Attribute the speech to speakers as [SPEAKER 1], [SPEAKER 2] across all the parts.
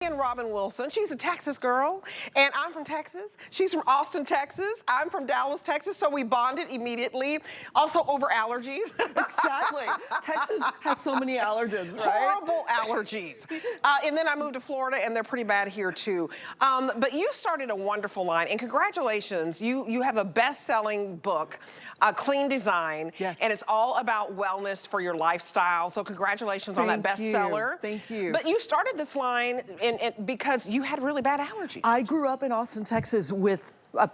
[SPEAKER 1] And Robin Wilson. She's a Texas girl, and I'm from Texas. She's from Austin, Texas. I'm from Dallas, Texas, so we bonded immediately. Also over allergies.
[SPEAKER 2] Exactly. Texas has so many allergens, right?
[SPEAKER 1] Horrible allergies. And then I moved to Florida, and they're pretty bad here too. But you started a wonderful line, and congratulations. You have a best-selling book, Clean Design,
[SPEAKER 2] yes.
[SPEAKER 1] And it's all about wellness for your lifestyle. So congratulations on that bestseller.
[SPEAKER 2] Thank you.
[SPEAKER 1] But you started this line because you had really bad allergies.
[SPEAKER 2] I grew up in Austin, Texas with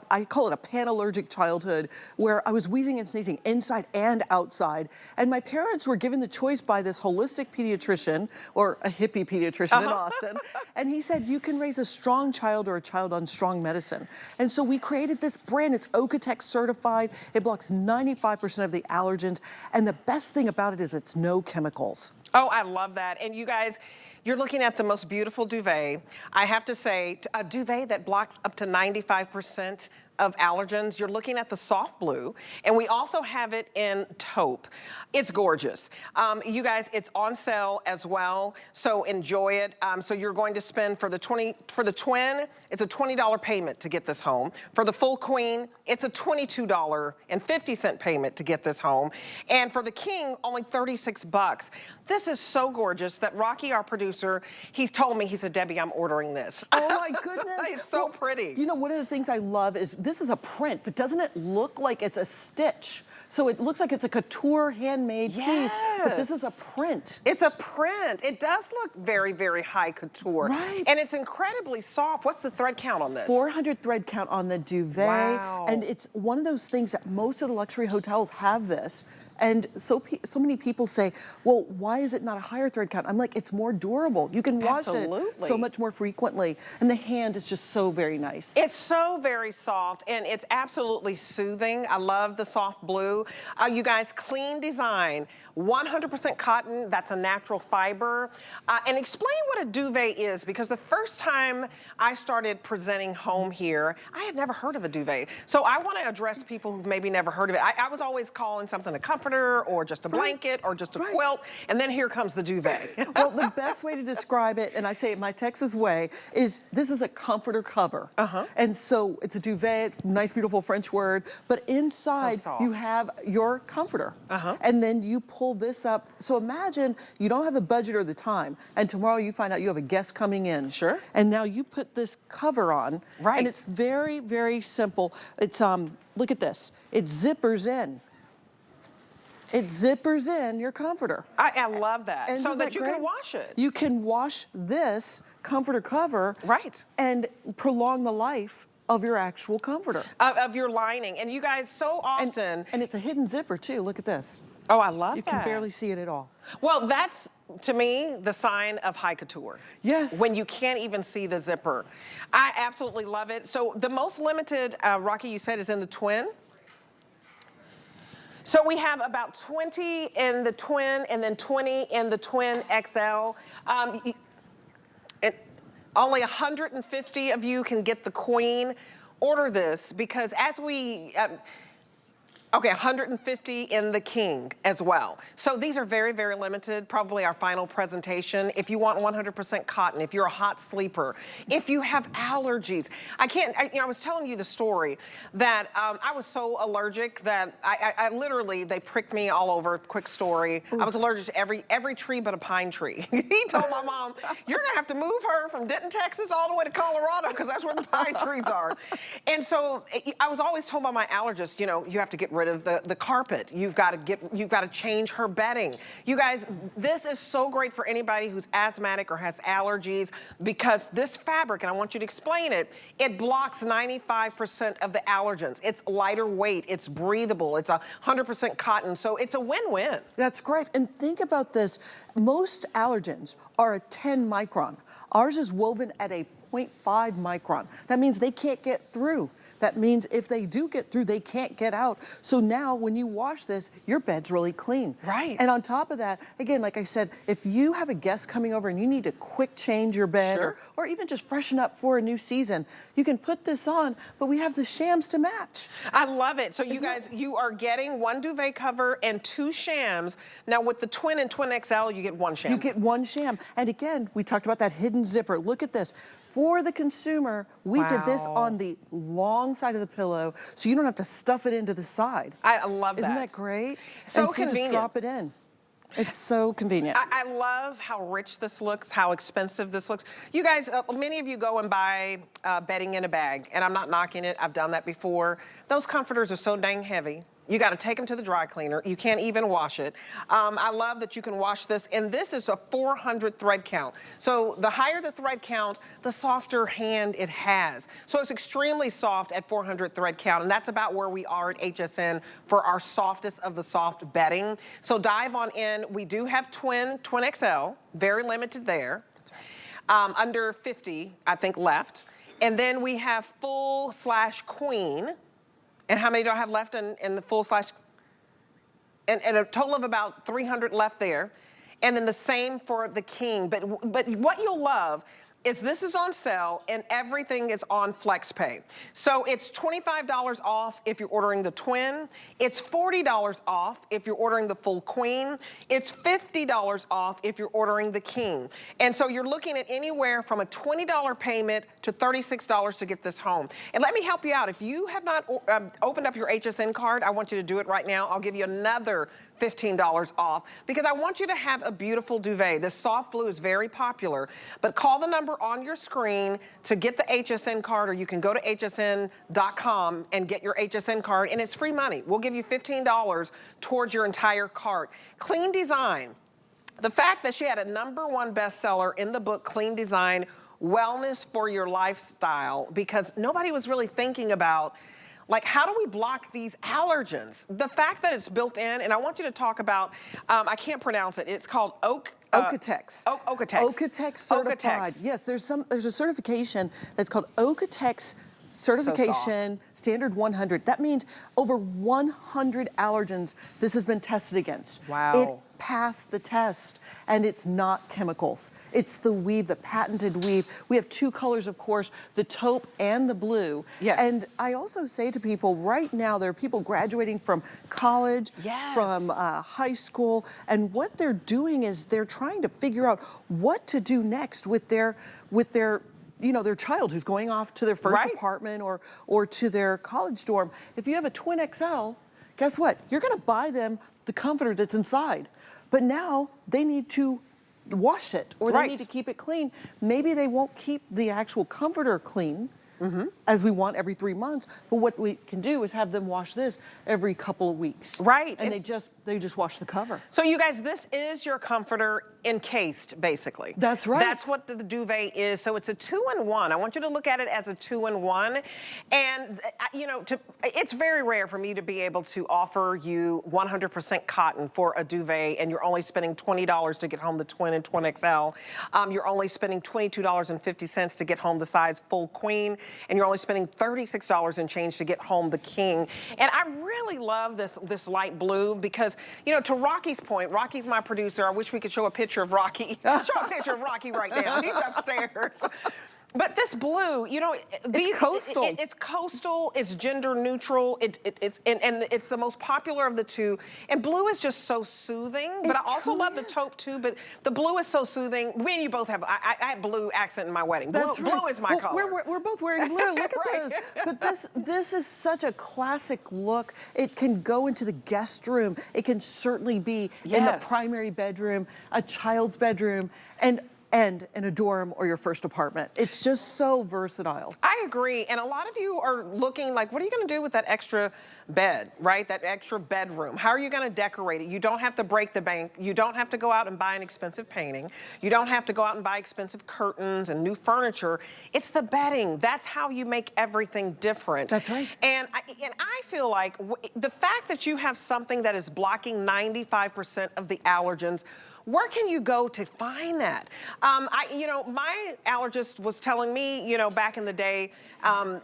[SPEAKER 2] I call it a pan-allergic childhood, where I was wheezing and sneezing inside and outside. And my parents were given the choice by this holistic pediatrician, or a hippie pediatrician in Austin. And he said, you can raise a strong child or a child on strong medicine. And so we created this brand. It's OEKOTEX certified. It blocks 95% of the allergens. And the best thing about it is it's no chemicals.
[SPEAKER 1] Oh, I love that. And you guys, you're looking at the most beautiful duvet. I have to say, a duvet that blocks up to 95% of allergens. You're looking at the soft blue, and we also have it in taupe. It's gorgeous. You guys, it's on sale as well, so enjoy it. So you're going to spend for the twin, it's a $20 payment to get this home. For the full queen, it's a $22.50 payment to get this home. And for the king, only 36 bucks. This is so gorgeous that Rocky, our producer, he's told me, he said, Debbie, I'm ordering this.
[SPEAKER 2] Oh my goodness.
[SPEAKER 1] It's so pretty.
[SPEAKER 2] You know, one of the things I love is this is a print, but doesn't it look like it's a stitch? So it looks like it's a couture handmade piece, but this is a print.
[SPEAKER 1] It's a print. It does look very, very high couture.
[SPEAKER 2] Right.
[SPEAKER 1] And it's incredibly soft. What's the thread count on this?
[SPEAKER 2] 400 thread count on the duvet.
[SPEAKER 1] Wow.
[SPEAKER 2] And it's one of those things that most of the luxury hotels have this. And so many people say, well, why is it not a higher thread count? I'm like, it's more durable. You can wash it so much more frequently. And the hand is just so very nice.
[SPEAKER 1] It's so very soft, and it's absolutely soothing. I love the soft blue. You guys, Clean Design. 100% cotton, that's a natural fiber. And explain what a duvet is, because the first time I started presenting home here, I had never heard of a duvet. So I want to address people who've maybe never heard of it. I was always calling something a comforter, or just a blanket, or just a quilt, and then here comes the duvet.
[SPEAKER 2] Well, the best way to describe it, and I say it my Texas way, is this is a comforter cover. And so it's a duvet, nice, beautiful French word, but inside you have your comforter. And then you pull this up. So imagine you don't have the budget or the time, and tomorrow you find out you have a guest coming in.
[SPEAKER 1] Sure.
[SPEAKER 2] And now you put this cover on.
[SPEAKER 1] Right.
[SPEAKER 2] And it's very, very simple. It's, look at this. It zippers in. It zippers in your comforter.
[SPEAKER 1] I love that.
[SPEAKER 2] And
[SPEAKER 1] so that you can wash it.
[SPEAKER 2] You can wash this comforter cover.
[SPEAKER 1] Right.
[SPEAKER 2] And prolong the life of your actual comforter.
[SPEAKER 1] Of your lining. And you guys, so often.
[SPEAKER 2] And it's a hidden zipper too. Look at this.
[SPEAKER 1] Oh, I love that.
[SPEAKER 2] You can barely see it at all.
[SPEAKER 1] Well, that's, to me, the sign of high couture.
[SPEAKER 2] Yes.
[SPEAKER 1] When you can't even see the zipper. I absolutely love it. So the most limited, Rocky, you said, is in the twin. So we have about 20 in the twin, and then 20 in the twin XL. Only 150 of you can get the queen. Order this, because as we... Okay, 150 in the king as well. So these are very, very limited, probably our final presentation. If you want 100% cotton, if you're a hot sleeper, if you have allergies. I was telling you the story that I was so allergic that I literally, they pricked me all over, quick story. Ooh. I was allergic to every tree but a pine tree. He told my mom, you're gonna have to move her from Denton, Texas all the way to Colorado, because that's where the pine trees are. And so I was always told by my allergist, you know, you have to get rid of the carpet. You've got to change her bedding. You guys, this is so great for anybody who's asthmatic or has allergies, because this fabric, and I want you to explain it, it blocks 95% of the allergens. It's lighter weight, it's breathable, it's 100% cotton, so it's a win-win.
[SPEAKER 2] That's correct. And think about this. Most allergens are a 10 micron. Ours is woven at a 0.5 micron. That means they can't get through. That means if they do get through, they can't get out. So now when you wash this, your bed's really clean.
[SPEAKER 1] Right.
[SPEAKER 2] And on top of that, again, like I said, if you have a guest coming over and you need to quick change your bed
[SPEAKER 1] Sure.
[SPEAKER 2] or even just freshen up for a new season, you can put this on, but we have the shams to match.
[SPEAKER 1] I love it. So you guys, you are getting 1 duvet cover and 2 shams. Now with the twin and twin XL, you get 1 sham.
[SPEAKER 2] You get 1 sham. And again, we talked about that hidden zipper. Look at this. For the consumer, we did this
[SPEAKER 1] Wow.
[SPEAKER 2] on the long side of the pillow, so you don't have to stuff it into the side.
[SPEAKER 1] I love that.
[SPEAKER 2] Isn't that great?
[SPEAKER 1] So
[SPEAKER 2] And
[SPEAKER 1] convenient.
[SPEAKER 2] Just drop it in. It's so convenient.
[SPEAKER 1] I love how rich this looks, how expensive this looks. You guys, many of you go and buy bedding in a bag, and I'm not knocking it. I've done that before. Those comforters are so dang heavy. You got to take them to the dry cleaner. You can't even wash it. I love that you can wash this, and this is a 400 thread count. So the higher the thread count, the softer hand it has. So it's extremely soft at 400 thread count, and that's about where we are at HSN for our softest of the soft bedding. So dive on in. We do have twin XL, very limited there. Under 50, I think, left. And then we have full/queen. And how many do I have left in the full/? And a total of about 300 left there. And then the same for the king. But what you'll love is this is on sale and everything is on FlexPay. So it's $25 off if you're ordering the twin. It's $40 off if you're ordering the full queen. It's $50 off if you're ordering the king. And so you're looking at anywhere from a $20 payment to $36 to get this home. And let me help you out. If you have not opened up your HSN card, I want you to do it right now. I'll give you another $15 off because I want you to have a beautiful duvet. This soft blue is very popular, but call the number on your screen to get the HSN card, or you can go to hsn.com and get your HSN card, and it's free money. We'll give you $15 towards your entire cart. Clean design. The fact that she had a #1 bestseller in the book, Clean Design, Wellness for Your Lifestyle, because nobody was really thinking about, like, how do we block these allergens? The fact that it's built in, and I want you to talk about, I can't pronounce it. It's called
[SPEAKER 2] OEKOTEX.
[SPEAKER 1] OEKOTEX.
[SPEAKER 2] OEKOTEX certified.
[SPEAKER 1] OEKOTEX.
[SPEAKER 2] Yes, there's a certification that's called OEKOTEX certification standard 100. That means over 100 allergens this has been tested against.
[SPEAKER 1] Wow.
[SPEAKER 2] It passed the test, and it's not chemicals. It's the weave, the patented weave. We have 2 colors, of course, the taupe and the blue.
[SPEAKER 1] Yes.
[SPEAKER 2] And I also say to people, right now there are people graduating from college,
[SPEAKER 1] Yes.
[SPEAKER 2] from high school, and what they're doing is they're trying to figure out what to do next with their their child who's going off to their first
[SPEAKER 1] Right.
[SPEAKER 2] apartment or to their college dorm. If you have a twin XL, guess what? You're gonna buy them the comforter that's inside. But now they need to wash it, or they
[SPEAKER 1] Right.
[SPEAKER 2] need to keep it clean. Maybe they won't keep the actual comforter clean as we want every 3 months, but what we can do is have them wash this every couple of weeks.
[SPEAKER 1] Right.
[SPEAKER 2] And they just wash the cover.
[SPEAKER 1] So you guys, this is your comforter encased, basically.
[SPEAKER 2] That's right.
[SPEAKER 1] That's what the duvet is. So it's a 2-in-1. I want you to look at it as a 2-in-1. And, it's very rare for me to be able to offer you 100% cotton for a duvet, and you're only spending $20 to get home the twin and twin XL. You're only spending $22.50 to get home the size full queen, and you're only spending $36 and change to get home the king. And I really love this light blue because, to Rocky's point, Rocky's my producer. I wish we could show a picture of Rocky. Show a picture of Rocky right now. He's upstairs. But this blue,
[SPEAKER 2] It's coastal.
[SPEAKER 1] It's coastal. It's gender neutral. It's the most popular of the 2. And blue is just so soothing. But I also love the taupe too. But the blue is so soothing. Me and you both have. I had blue accent in my wedding. Blue is my color.
[SPEAKER 2] We're both wearing blue. Look at
[SPEAKER 1] Right.
[SPEAKER 2] this. But this is such a classic look. It can go into the guest room. It can certainly be in the
[SPEAKER 1] Yes.
[SPEAKER 2] primary bedroom, a child's bedroom, and in a dorm or your first apartment. It's just so versatile.
[SPEAKER 1] I agree. And a lot of you are looking like, what are you going to do with that extra bed, right? That extra bedroom. How are you going to decorate it? You don't have to break the bank. You don't have to go out and buy an expensive painting. You don't have to go out and buy expensive curtains and new furniture. It's the bedding. That's how you make everything different.
[SPEAKER 2] That's right.
[SPEAKER 1] And I feel like the fact that you have something that is blocking 95% of the allergens, Where can you go to find that? You know, my allergist was telling me, you know, back in the day,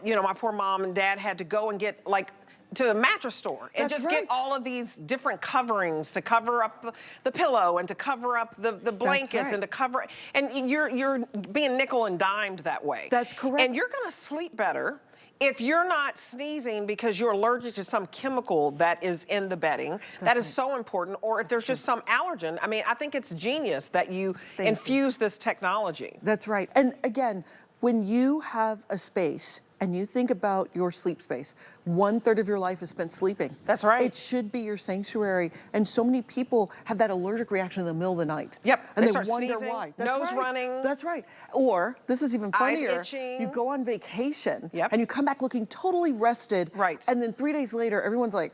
[SPEAKER 1] you know, my poor mom and dad had to go and get like to a mattress store and
[SPEAKER 2] That's
[SPEAKER 1] just get
[SPEAKER 2] right.
[SPEAKER 1] all of these different coverings to cover up the pillow and to cover up the blankets
[SPEAKER 2] right.
[SPEAKER 1] and to cover, and you're being nickel and dimed that way.
[SPEAKER 2] That's correct.
[SPEAKER 1] And you're gonna sleep better if you're not sneezing because you're allergic to some chemical that is in the bedding. That is so important. Or if there's just some allergen. I mean, I think it's genius that you infuse this technology.
[SPEAKER 2] That's right. And again, when you have a space and you think about your sleep space, 1/3 of your life is spent sleeping.
[SPEAKER 1] That's right.
[SPEAKER 2] It should be your sanctuary. And so many people have that allergic reaction in the middle of the night.
[SPEAKER 1] Yep.
[SPEAKER 2] And
[SPEAKER 1] They
[SPEAKER 2] they
[SPEAKER 1] start
[SPEAKER 2] wonder
[SPEAKER 1] sneezing,
[SPEAKER 2] why.
[SPEAKER 1] nose running.
[SPEAKER 2] That's right. Or, this is even
[SPEAKER 1] Eyes
[SPEAKER 2] funnier.
[SPEAKER 1] itching.
[SPEAKER 2] You go on vacation
[SPEAKER 1] Yep.
[SPEAKER 2] and you come back looking totally rested.
[SPEAKER 1] Right.
[SPEAKER 2] And then 3 days later, everyone's like,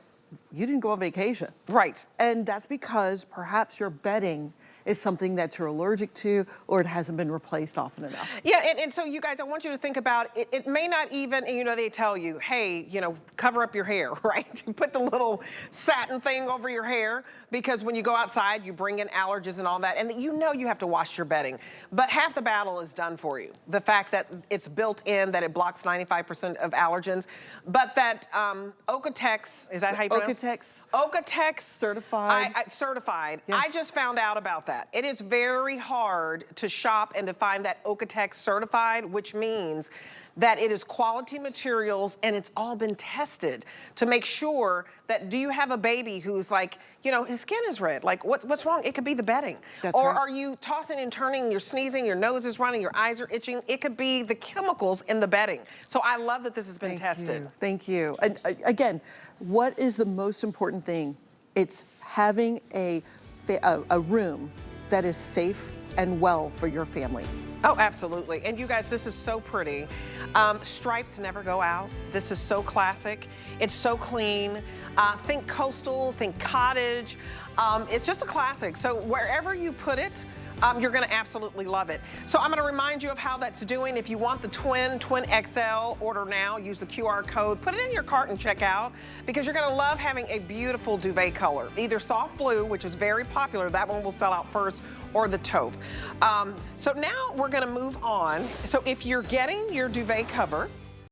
[SPEAKER 2] you didn't go on vacation.
[SPEAKER 1] Right.
[SPEAKER 2] And that's because perhaps your bedding is something that you're allergic to or it hasn't been replaced often enough.
[SPEAKER 1] Yeah, and so you guys, I want you to think about it. It may not even, you know, they tell you, hey, you know, cover up your hair, right? Put the little satin thing over your hair because when you go outside, you bring in allergens and all that, and you know you have to wash your bedding. But half the battle is done for you. The fact that it's built in, that it blocks 95% of allergens, but that OEKOTEX, is that how you pronounce it? OEKOTEX.
[SPEAKER 2] Certified.
[SPEAKER 1] Certified.
[SPEAKER 2] Yes.
[SPEAKER 1] I just found out about that. It is very hard to shop and to find that OEKOTEX certified, which means that it is quality materials and it's all been tested to make sure that, do you have a baby who's like, you know, his skin is red, like what's wrong? It could be the bedding. Or are you tossing and turning, you're sneezing, your nose is running, your eyes are itching? It could be the chemicals in the bedding. So I love that this has been tested.
[SPEAKER 2] Thank you. And again, what is the most important thing? It's having a room that is safe and well for your family.
[SPEAKER 1] Oh, absolutely. And you guys, this is so pretty. Stripes never go out. This is so classic. It's so clean. Think coastal, think cottage. It's just a classic. So wherever you put it, you're gonna absolutely love it. So I'm gonna remind you of how that's doing. If you want the Twin XL, order now, use the QR code, put it in your cart and check out, because you're gonna love having a beautiful duvet color. Either soft blue, which is very popular, that one will sell out first, or the taupe. So now we're gonna move on. So if you're getting your duvet cover,